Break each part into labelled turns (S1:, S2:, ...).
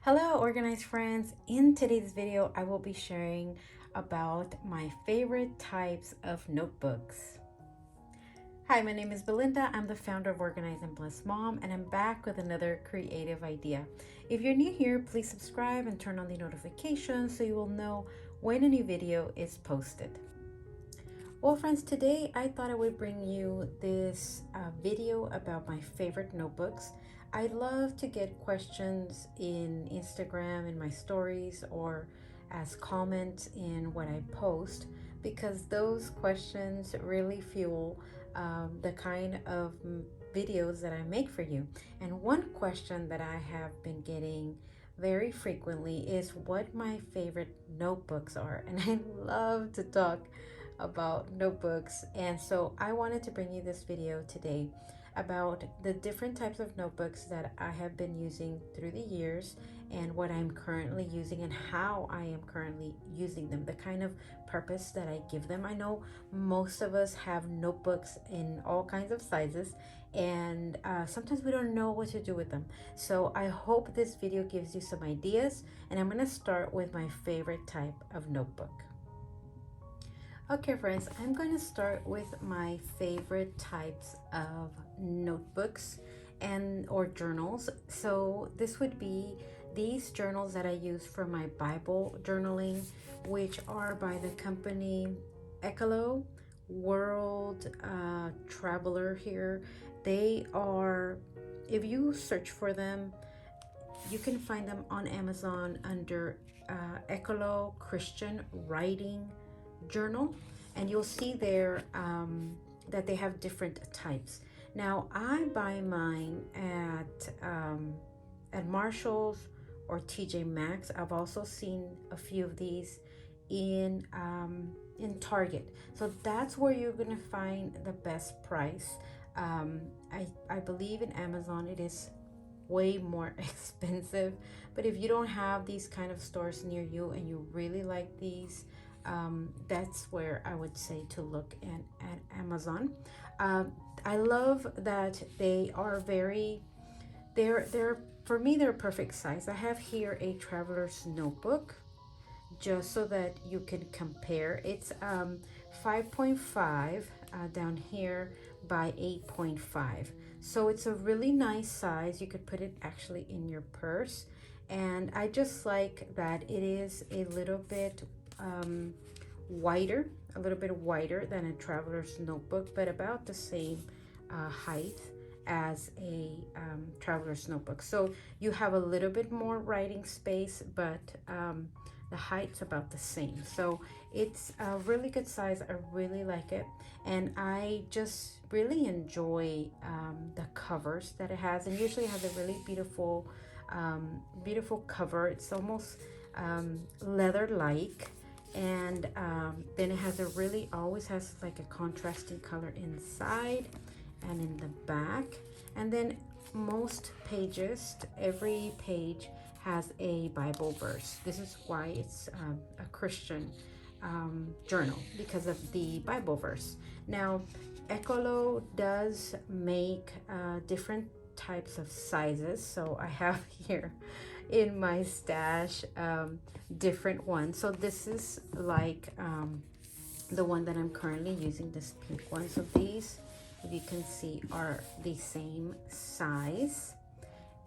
S1: Hello, organized friends. In today's video, I will be sharing about my favorite types of notebooks. Hi, my name is Belinda. I'm the founder of Organize and Bless Mom, and I'm back with another creative idea. If you're new here, please subscribe and turn on the notifications so you will know when a new video is posted. Well, friends, today I thought I would bring you this video about my favorite notebooks. I love to get questions in Instagram in my stories or as comments in what I post because those questions really fuel the kind of videos that I make for you. And one question that I have been getting very frequently is what my favorite notebooks are. And I love to talk about notebooks, and so I wanted to bring you this video today about the different types of notebooks that I have been using through the years and what I'm currently using and how I am currently using them, the kind of purpose that I give them. I know most of us have notebooks in all kinds of sizes, and sometimes we don't know what to do with them. So I hope this video gives you some ideas, and I'm going to start with my favorite type of notebook. Okay, friends, I'm going to start with my favorite types of notebooks and or journals. So this would be these journals that I use for my Bible journaling, which are by the company Ecolo World Traveler here. They are, if you search for them, you can find them on Amazon under Ecolo Christian Writing Journal, and you'll see there that they have different types. Now I buy mine at Marshalls or TJ Maxx. I've also seen a few of these in Target, so that's where you're gonna find the best price. I believe in Amazon it is way more expensive, but if you don't have these kind of stores near you and you really like these, that's where I would say to look at Amazon. I love that they are they're for me they're perfect size. I have here a traveler's notebook just so that you can compare. It's 5.5 down here by 8.5. So it's a really nice size. You could put it actually in your purse. And I just like that it is a little bit wider, a little bit wider than a traveler's notebook, but about the same height as a traveler's notebook. So you have a little bit more writing space, but the height's about the same. So it's a really good size. I really like it, and I just really enjoy the covers that it has. And usually it has a really beautiful cover. It's almost leather-like, and then it has a really always has like a contrasting color inside and in the back. And then most pages, every page has a Bible verse. This is why it's a Christian journal, because of the Bible verse. Now, Ecolo does make different types of sizes. So I have here in my stash different ones. So this is like the one that I'm currently using, this pink one. So these, if you can see, are the same size,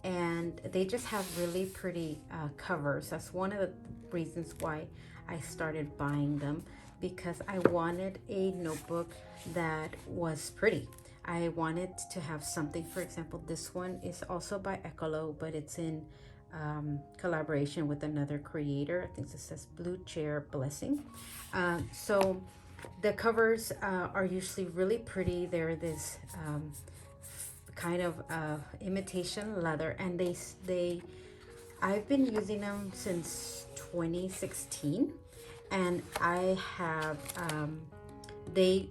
S1: and they just have really pretty covers. That's one of the reasons why I started buying them, because I wanted a notebook that was pretty. I wanted to have something, for example, this one is also by Ecolo, but it's in collaboration with another creator. I think this says Blue Chair Blessing. So the covers are usually really pretty. They're this kind of imitation leather, and I've been using them since 2016, and I have they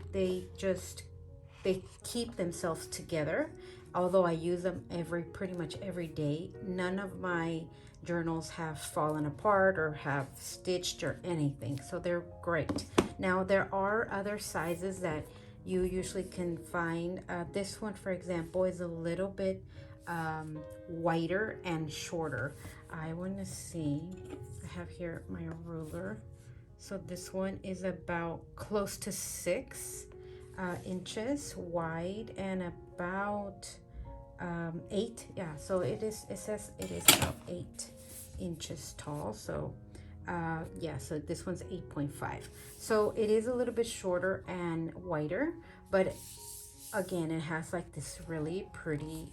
S1: just they keep themselves together. Although I use them pretty much every day, none of my journals have fallen apart or have stitched or anything, so they're great. Now there are other sizes that you usually can find. This one, for example, is a little bit wider and shorter. I want to see, I have here my ruler. So this one is about close to 6 inches wide and about 8. Yeah, so it says it is about 8 inches tall. So yeah, so this one's 8.5. So it is a little bit shorter and wider, but again, it has like this really pretty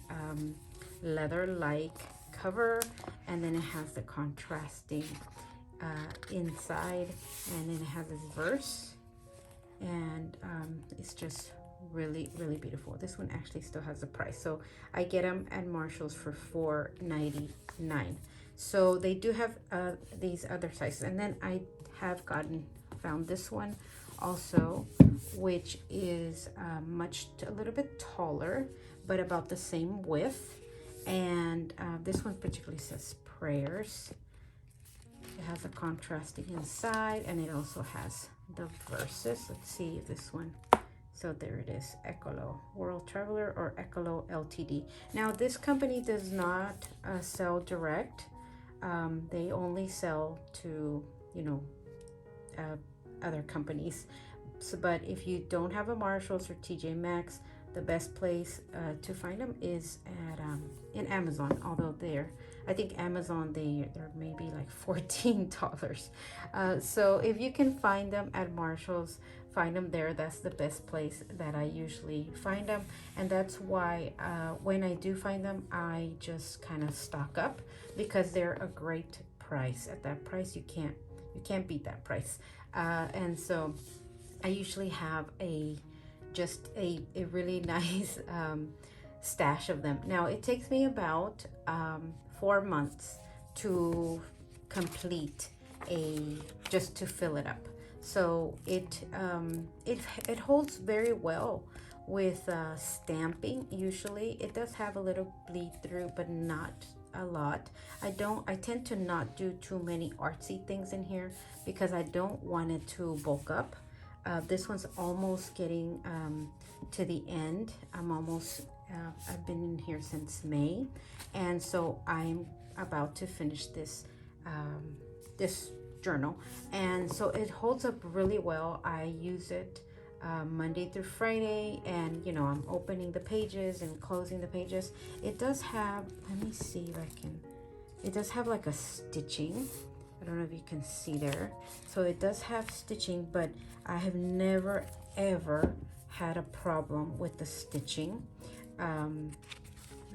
S1: leather-like cover, and then it has the contrasting inside, and then it has this verse, and it's just really beautiful. This one actually still has a price, so I get them at Marshall's for $4.99. So they do have these other sizes, and then I have found this one also, which is a little bit taller, but about the same width. And this one particularly says prayers. It has a contrasting inside, and it also has the verses. Let's see if this one. So there it is, Ecolo World Traveler, or Ecolo Ltd. Now this company does not sell direct. They only sell to, you know, other companies. So, but if you don't have a Marshalls or TJ Maxx, the best place to find them is at in Amazon. Although I think Amazon they're maybe like $14. So if you can find them at Marshalls, find them there. That's the best place that I usually find them, and that's why when I do find them, I just kind of stock up, because they're a great price. At that price, you can't beat that price. And so I usually have just a really nice stash of them. Now it takes me about 4 months to complete just to fill it up. So it holds very well with stamping. Usually it does have a little bleed through, but not a lot. I tend to not do too many artsy things in here, because I don't want it to bulk up. This one's almost getting to the end. I've been in here since May, and so I'm about to finish this journal, and so it holds up really well. I use it Monday through Friday, and you know, I'm opening the pages and closing the pages. It does have, let me see if I can, it does have like a stitching. I don't know if you can see there. So it does have stitching, but I have never ever had a problem with the stitching. I'm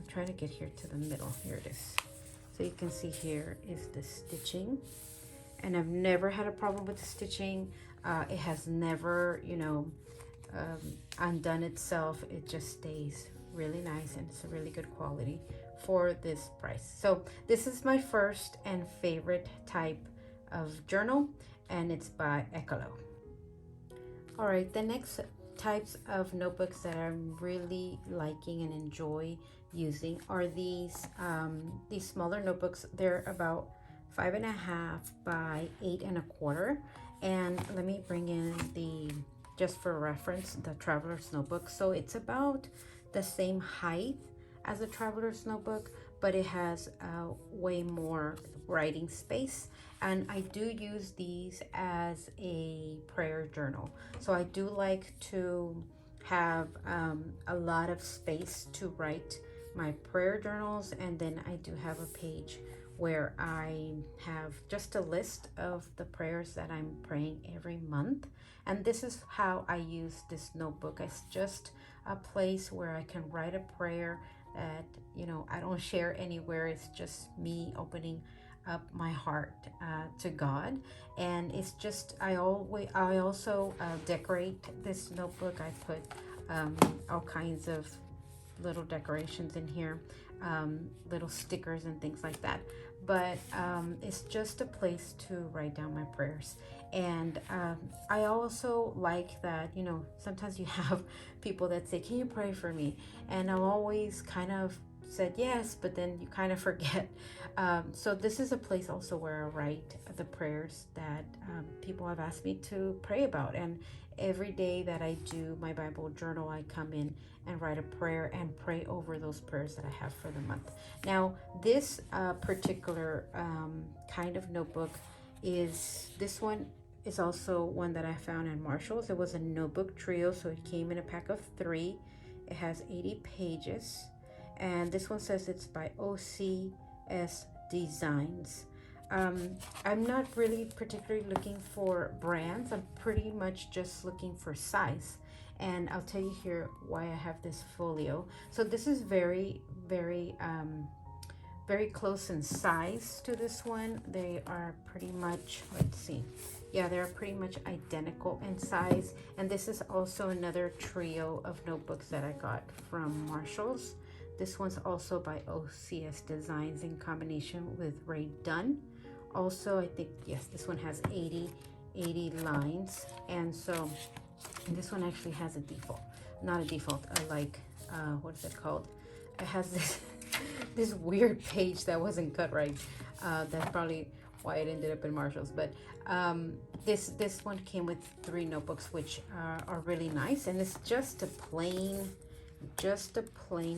S1: trying to get here to the middle. Here it is. So you can see here is the stitching, and I've never had a problem with the stitching. It has never, you know, undone itself. It just stays really nice, and it's a really good quality for this price. So this is my first and favorite type of journal, and it's by Ecolo. All right, the next types of notebooks that I'm really liking and enjoy using are these smaller notebooks. They're about 5.5 by 8.25. And let me bring in just for reference, the Traveler's Notebook. So it's about the same height as a Traveler's Notebook, but it has way more writing space. And I do use these as a prayer journal. So I do like to have a lot of space to write my prayer journals, and then I do have a page where I have just a list of the prayers that I'm praying every month. And this is how I use this notebook. It's just a place where I can write a prayer that, you know, I don't share anywhere. It's just me opening up my heart to God. And it's just, I also decorate this notebook. I put all kinds of little decorations in here, little stickers and things like that. But it's just a place to write down my prayers. And I also like that, you know, sometimes you have people that say, can you pray for me? And I'll always kind of said yes, but then you kind of forget. So this is a place also where I write the prayers that people have asked me to pray about. And every day that I do my Bible journal, I come in and write a prayer and pray over those prayers that I have for the month. Now, this particular kind of notebook this one is also one that I found in Marshall's. It was a notebook trio, so it came in a pack of 3. It has 80 pages, and this one says it's by OCS Designs. I'm not really particularly looking for brands. I'm pretty much just looking for size, and I'll tell you here why I have this folio. So this is very very close in size to this one. They are pretty much, let's see, yeah, they're pretty much identical in size. And this is also another trio of notebooks that I got from Marshall's. This one's also by OCS Designs in combination with Ray Dunn. Also, I think, yes, this one has 80 lines. And so this one actually has a default, not a default, what is it called? It has this weird page that wasn't cut right. That's probably why it ended up in Marshall's. But this one came with 3 notebooks, which are really nice, and it's just a plain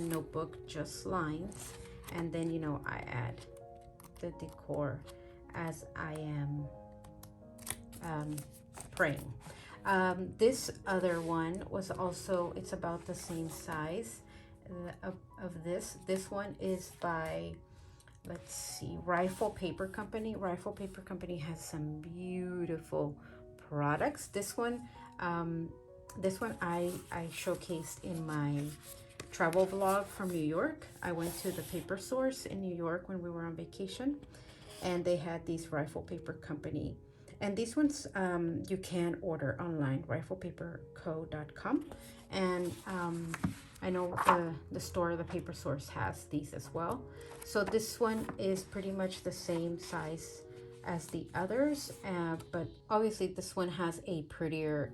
S1: notebook, just lines, and then I add the decor as I am praying. This other one was also, it's about the same size of this. This one is by, let's see, Rifle Paper Company. Rifle Paper Company has some beautiful products. This one I showcased in my travel vlog from New York. I went to the Paper Source in New York when we were on vacation, and they had these Rifle Paper Company. And these ones you can order online, riflepaperco.com. And I know the store, the Paper Source, has these as well. So this one is pretty much the same size as the others, but obviously this one has a prettier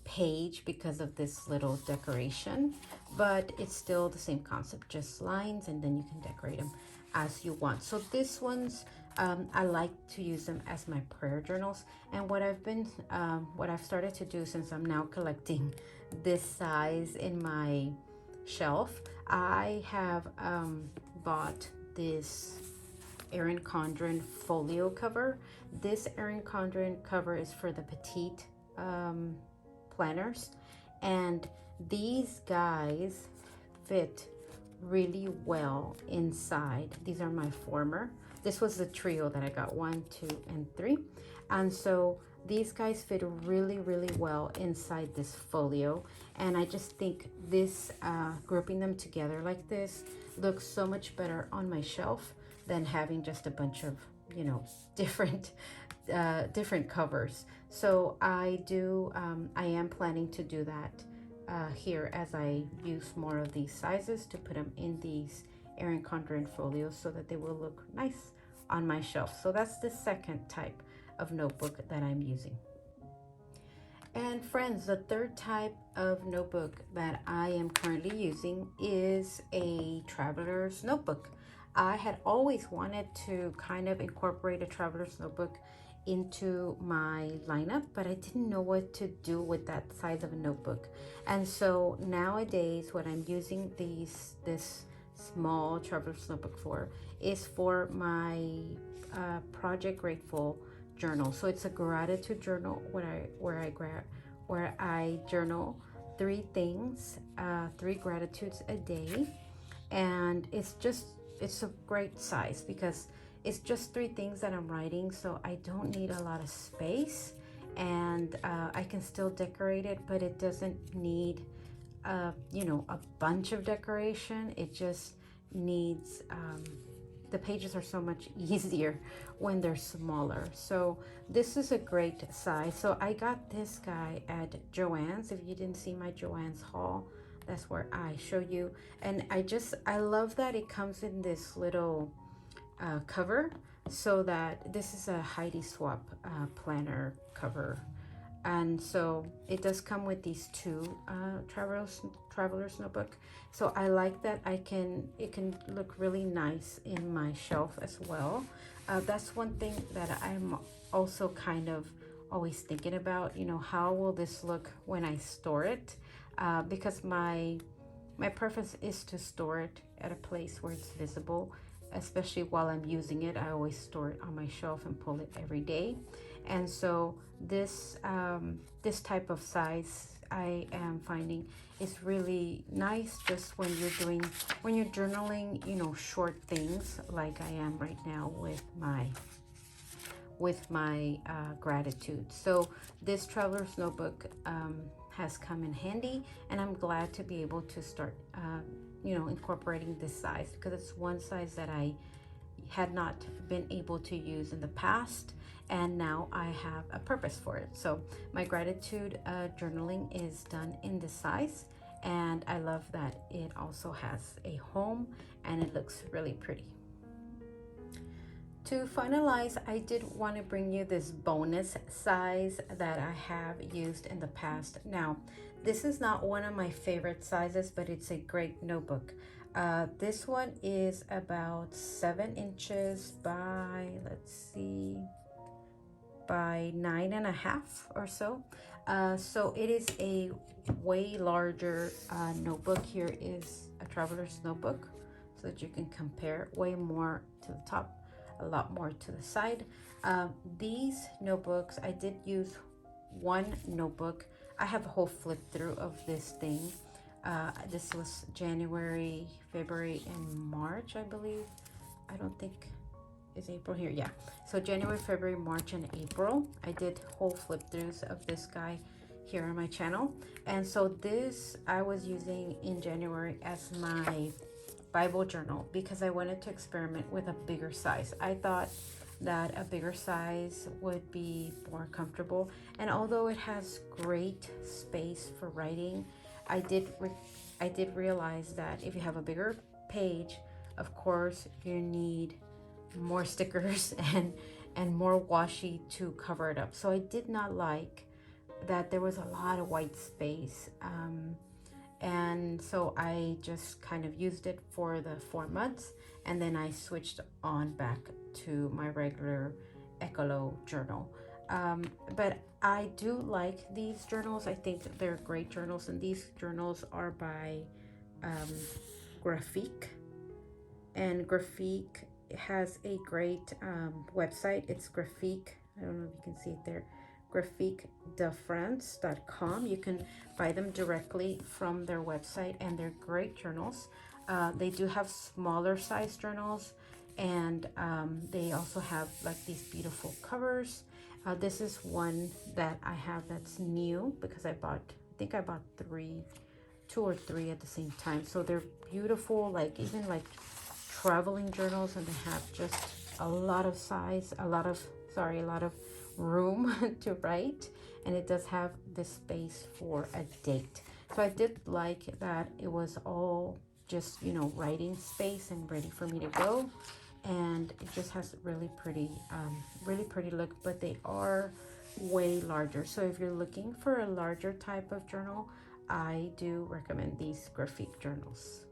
S1: page because of this little decoration, but it's still the same concept, just lines, and then you can decorate them as you want. So this one's I like to use them as my prayer journals. And what I've started to do, since I'm now collecting this size in my shelf, I have bought this Erin Condren folio cover. This Erin Condren cover is for the petite planners, and these guys fit really well inside. These are my former. This was the trio that I got, 1, 2, and 3. And so these guys fit really, really well inside this folio. And I just think this, grouping them together like this, looks so much better on my shelf than having just a bunch of, different covers. So I am planning to do that here as I use more of these sizes to put them in these Erin Condren folios so that they will look nice on my shelf. So that's the second type of notebook that I'm using. And friends, the third type of notebook that I am currently using is a traveler's notebook. I had always wanted to kind of incorporate a traveler's notebook into my lineup, but I didn't know what to do with that size of a notebook. And so nowadays, what I'm using this small traveler's notebook is for my Project Grateful journal. So it's a gratitude journal where I journal 3 things, 3 gratitudes a day, and it's a great size because it's just 3 things that I'm writing, so I don't need a lot of space, and I can still decorate it, but it doesn't need a bunch of decoration. It just needs the pages are so much easier when they're smaller. So this is a great size. So I got this guy at Joann's. If you didn't see my Joann's haul, that's where I show you. And I love that it comes in this little cover, so that this is a Heidi Swapp planner cover. And so it does come with these 2 traveler's notebook. So I like that it can look really nice in my shelf as well. That's one thing that I'm also kind of always thinking about, you know, how will this look when I store it? Because my preference is to store it at a place where it's visible, especially while I'm using it. I always store it on my shelf and pull it every day. And so this this type of size I am finding is really nice just when you're journaling, you know, short things like I am right now with my gratitude. So this traveler's notebook has come in handy, and I'm glad to be able to start you know, incorporating this size, because it's one size that I had not been able to use in the past, and now I have a purpose for it. So my gratitude journaling is done in this size, and I love that it also has a home and it looks really pretty. To finalize, I did want to bring you this bonus size that I have used in the past. Now, this is not one of my favorite sizes, but it's a great notebook. This one is about 7 inches by, let's see, by 9.5 or so. So it is a way larger notebook. Here is a traveler's notebook so that you can compare, way more to the top, a lot more to the side. These notebooks, I did use one notebook. I have a whole flip through of this thing. This was January, February, and March, I believe. I don't think is April here. Yeah, so January, February, March, and April I did whole flip throughs of this guy here on my channel. And so this I was using in January as my Bible journal because I wanted to experiment with a bigger size. I thought that a bigger size would be more comfortable, and although it has great space for writing, I did realize that if you have a bigger page, of course you need more stickers and more washi to cover it up. So I did not like that there was a lot of white space, and so I just kind of used it for the 4 months, and then I switched on back to my regular Ecolo journal. But I do like these journals. I think they're great journals, and these journals are by Graphique, and Graphique has a great website. It's Graphique, I don't know if you can see it there, graphiquedefrance.com. You can buy them directly from their website, and they're great journals. They do have smaller size journals, and they also have like these beautiful covers. This is one that I have that's new because I think I bought 2 or 3 at the same time. So they're beautiful, like even like traveling journals, and they have just a lot of size, a lot of room to write, and it does have this space for a date. So I did like that it was all just, you know, writing space and ready for me to go, and it just has really pretty look, but they are way larger. So if you're looking for a larger type of journal, I do recommend these Graphique journals.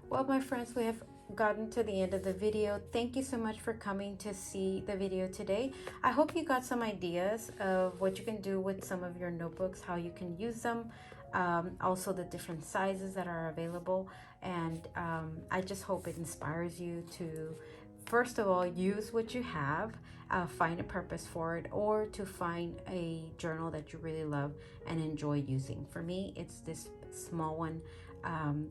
S1: Well, my friends, we have gotten to the end of the video. Thank you so much for coming to see the video today. I hope you got some ideas of what you can do with some of your notebooks, how you can use them, also the different sizes that are available. And I just hope it inspires you to, first of all, use what you have, find a purpose for it, or to find a journal that you really love and enjoy using. For me, it's this small one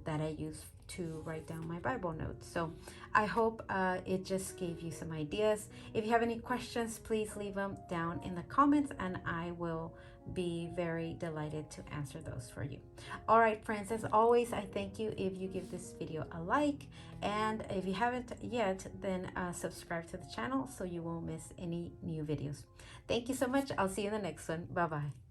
S1: that I use to write down my Bible notes. So I hope it just gave you some ideas. If you have any questions, please leave them down in the comments, and I will be very delighted to answer those for you. All right, friends, as always, I thank you if you give this video a like, and if you haven't yet, then subscribe to the channel so you won't miss any new videos. Thank you so much. I'll see you in the next one. Bye-bye.